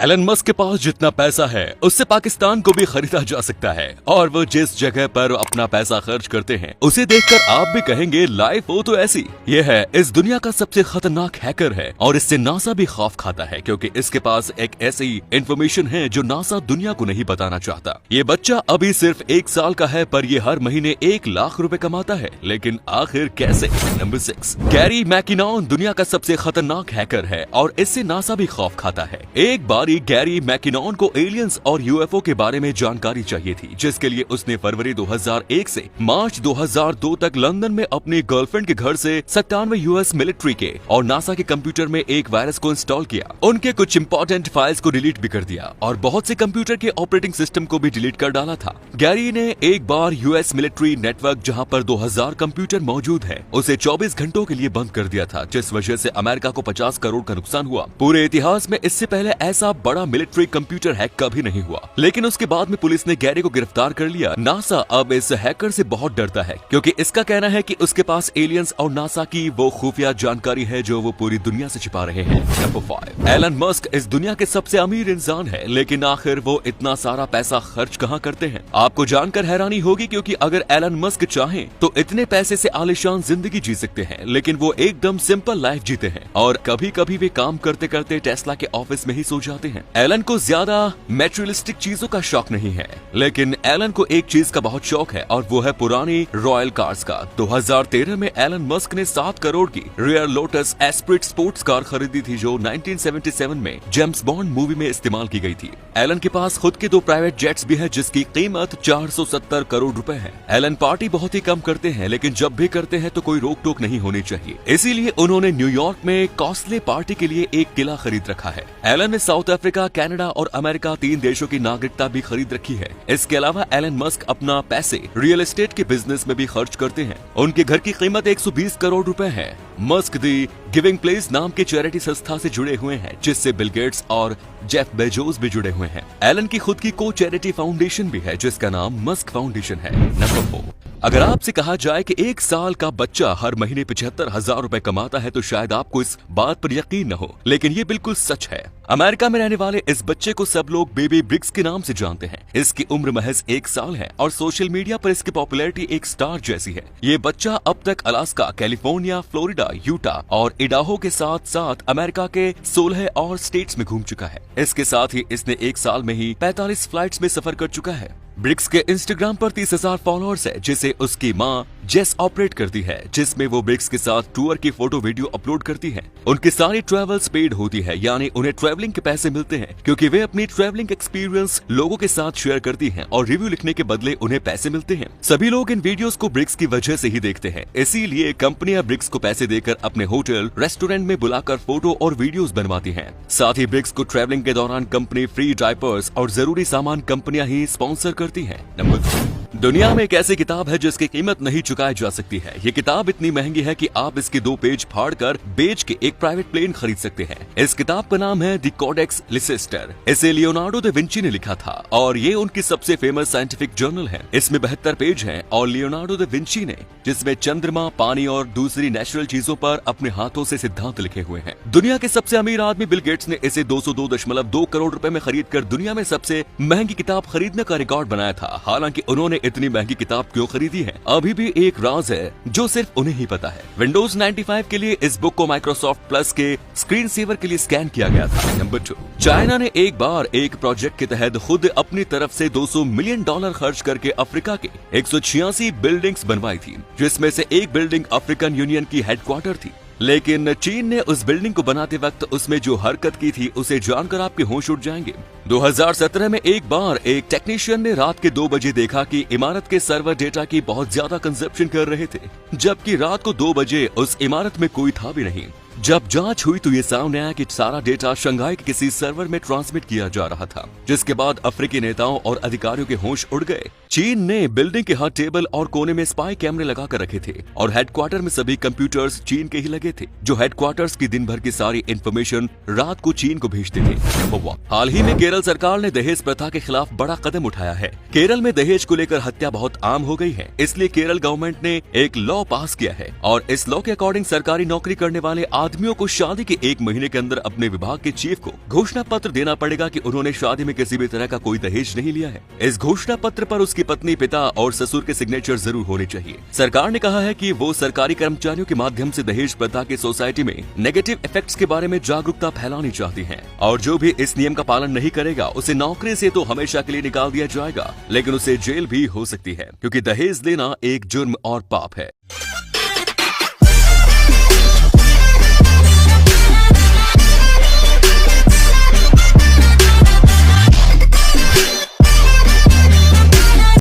Elon Musk के पास जितना पैसा है उससे पाकिस्तान को भी खरीदा जा सकता है और वो जिस जगह पर अपना पैसा खर्च करते हैं उसे देखकर आप भी कहेंगे लाइफ हो तो ऐसी। ये है इस दुनिया का सबसे खतरनाक हैकर है और इससे नासा भी खौफ खाता है क्योंकि इसके पास एक ऐसी इंफॉर्मेशन है जो नासा दुनिया को नहीं बताना चाहता। ये बच्चा अभी सिर्फ 1 साल का है पर ये हर महीने 1 लाख रुपए कमाता है, लेकिन आखिर कैसे? नंबर 6, गैरी मैकिनॉन दुनिया का सबसे खतरनाक हैकर है और इससे नासा भी खौफ खाता है। एक बार गैरी मैकिनॉन को एलियंस और यूएफओ के बारे में जानकारी चाहिए थी, जिसके लिए उसने फरवरी 2001 से मार्च 2002 तक लंदन में अपनी गर्लफ्रेंड के घर से 97 यूएस मिलिट्री के और नासा के कंप्यूटर में एक वायरस को इंस्टॉल किया। उनके कुछ इंपॉर्टेंट फाइल्स को डिलीट भी कर दिया और बहुत से कंप्यूटर के ऑपरेटिंग सिस्टम को भी डिलीट कर डाला था। गैरी ने एक बार यूएस मिलिट्री नेटवर्क जहां पर 2000 कंप्यूटर मौजूद है उसे 24 घंटों के लिए बंद कर दिया था, जिस वजह से अमेरिका को 50 करोड़ का नुकसान हुआ। पूरे इतिहास में इससे पहले ऐसा बड़ा मिलिट्री कंप्यूटर हैक कभी नहीं हुआ, लेकिन उसके बाद में पुलिस ने गैरी को गिरफ्तार कर लिया। नासा अब इस हैकर से बहुत डरता है क्योंकि इसका कहना है कि उसके पास एलियंस और नासा की वो खुफिया जानकारी है जो वो पूरी दुनिया से छिपा रहे हैं। नंबर 5, एलन मस्क इस दुनिया के सबसे अमीर इंसान है, लेकिन आखिर वो इतना सारा पैसा खर्च कहाँ करते हैं? आपको जानकर हैरानी होगी क्योंकि अगर एलन मस्क चाहें तो इतने पैसे से आलिशान जिंदगी जी सकते हैं, लेकिन वो एकदम सिंपल लाइफ जीते हैं और कभी कभी वे काम करते करते टेस्ला के ऑफिस में ही सो जाते हैं। एलन को ज्यादा मैटेरियलिस्टिक चीजों का शौक नहीं है, लेकिन एलन को एक चीज का बहुत शौक है और वो है पुरानी रॉयल कार्स का। 2013 में एलन मस्क ने 7 करोड़ की rare Lotus Esprit sports car खरीदी थी जो 1977 में जेम्स बॉन्ड मूवी में इस्तेमाल की गई थी। एलन के पास खुद के 2 प्राइवेट जेट्स भी हैं जिसकी कीमत 470 करोड़ रुपए है। एलन पार्टी बहुत ही कम करते हैं, लेकिन जब भी करते हैं तो कोई रोक टोक नहीं होनी चाहिए, इसीलिए उन्होंने न्यूयॉर्क में कॉस्टली पार्टी के लिए एक किला खरीद रखा है। एलन ने साउथ अफ्रीका, कनाडा और अमेरिका 3 देशों की नागरिकता भी खरीद रखी है। इसके अलावा एलन मस्क अपना पैसे रियल एस्टेट के बिजनेस में भी खर्च करते हैं। उनके घर की कीमत 120 करोड़ रुपए है। मस्क दी गिविंग प्लेस नाम के चैरिटी संस्था से जुड़े हुए हैं, जिससे बिल गेट्स और जेफ बेजोस भी जुड़े हुए हैं। एलन की खुद की को चैरिटी फाउंडेशन भी है जिसका नाम मस्क फाउंडेशन है। नंबर 4, अगर आपसे कहा जाए कि 1 साल का बच्चा हर महीने 75,000 रुपए कमाता है तो शायद आपको इस बात पर यकीन न हो, लेकिन ये बिल्कुल सच है। अमेरिका में रहने वाले इस बच्चे को सब लोग बेबी ब्रिक्स के नाम से जानते हैं। इसकी उम्र महज 1 साल है और सोशल मीडिया पर इसकी पॉपुलैरिटी एक स्टार जैसी है। ये बच्चा अब तक अलास्का, कैलिफोर्निया, फ्लोरिडा, यूटा और इडाहो के साथ साथ अमेरिका के 16 और स्टेट्स में घूम चुका है। इसके साथ ही इसने 1 साल में ही 45 फ्लाइट्स में सफर कर चुका है। ब्रिक्स के इंस्टाग्राम पर 30,000 फॉलोअर्स है जिसे उसकी माँ जेस ऑपरेट करती है, जिसमें वो ब्रिक्स के साथ टूर की फोटो वीडियो अपलोड करती है। उनकी सारी ट्रैवल्स पेड होती है, यानी उन्हें ट्रैवलिंग के पैसे मिलते हैं क्योंकि वे अपनी ट्रैवलिंग एक्सपीरियंस लोगों के साथ शेयर करती हैं और रिव्यू लिखने के बदले उन्हें पैसे मिलते हैं। सभी लोग इन वीडियोस को ब्रिक्स की वजह से ही देखते हैं, इसीलिए कंपनियां ब्रिक्स को पैसे देकर अपने होटल, रेस्टोरेंट में बुलाकर फोटो और वीडियोस बनवाती हैं। साथ ही ब्रिक्स को ट्रैवलिंग के दौरान कंपनी फ्री डायपर्स और जरूरी सामान कंपनियां ही स्पॉन्सर करती हैं। नंबर 2, दुनिया में एक ऐसी किताब है जिसकी कीमत नहीं चुकाई जा सकती है। ये किताब इतनी महंगी है कि आप इसके 2 पेज फाड़कर बेच के एक प्राइवेट प्लेन खरीद सकते हैं। इस किताब का नाम है द कोडेक्स लिसेस्टर। इसे लियोनार्डो दा विंची ने लिखा था और ये उनकी सबसे फेमस साइंटिफिक जर्नल है। इसमें 72 पेज हैं और लियोनार्डो दा विंची ने जिसमें चंद्रमा, पानी और दूसरी नेचुरल चीजों पर अपने हाथों से सिद्धांत लिखे हुए हैं। दुनिया के सबसे अमीर आदमी बिल गेट्स ने इसे 202.2 करोड़ रुपए में खरीद कर दुनिया में सबसे महंगी किताब खरीदने का रिकॉर्ड बनाया था। हालांकि उन्होंने इतनी महंगी किताब क्यों खरीदी है अभी भी एक राज है जो सिर्फ उन्हें ही पता है। विंडोज 95 के लिए इस बुक को माइक्रोसॉफ्ट प्लस के स्क्रीन सेवर के लिए स्कैन किया गया था। नंबर 2, चाइना ने एक बार एक प्रोजेक्ट के तहत खुद अपनी तरफ से $200 मिलियन खर्च करके अफ्रीका के 186 बिल्डिंग्स बनवाई थी, जिसमें से एक बिल्डिंग अफ्रीकन यूनियन की हेडक्वार्टर थी। लेकिन चीन ने उस बिल्डिंग को बनाते वक्त उसमें जो हरकत की थी उसे जानकर आपके होश उड़ जाएंगे। 2017 में एक बार एक टेक्नीशियन ने रात के 2 बजे देखा कि इमारत के सर्वर डेटा की बहुत ज्यादा कंजप्शन कर रहे थे, जबकि रात को 2 बजे उस इमारत में कोई था भी नहीं। जब जांच हुई तो ये सामने आया कि सारा डेटा शंघाई के किसी सर्वर में ट्रांसमिट किया जा रहा था, जिसके बाद अफ्रीकी नेताओं और अधिकारियों के होश उड़ गए। चीन ने बिल्डिंग के हर टेबल और कोने में स्पाई कैमरे लगाकर रखे थे और हेडक्वार्टर में सभी कंप्यूटर्स चीन के ही लगे थे, जो हेडक्वार्टर्स की दिन भर की सारी इंफॉर्मेशन रात को चीन को भेजते थे। हाल ही में केरल सरकार ने दहेज प्रथा के खिलाफ बड़ा कदम उठाया है। केरल में दहेज को लेकर हत्या बहुत आम हो गई है, इसलिए केरल गवर्नमेंट ने एक लॉ पास किया है और इस लॉ के अकॉर्डिंग सरकारी नौकरी करने वाले आदमियों को शादी के 1 महीने के अंदर अपने विभाग के चीफ को घोषणा पत्र देना पड़ेगा कि उन्होंने शादी में किसी भी तरह का कोई दहेज नहीं लिया है। इस घोषणा पत्र पर उसकी पत्नी, पिता और ससुर के सिग्नेचर जरूर होने चाहिए। सरकार ने कहा है कि वो सरकारी कर्मचारियों के माध्यम से दहेज प्रथा की सोसाइटी में नेगेटिव इफेक्ट्स के बारे में जागरूकता फैलानी चाहती है, और जो भी इस नियम का पालन नहीं करेगा उसे नौकरी से तो हमेशा के लिए निकाल दिया जाएगा, लेकिन उसे जेल भी हो सकती है, क्योंकि दहेज लेना एक जुर्म और पाप है।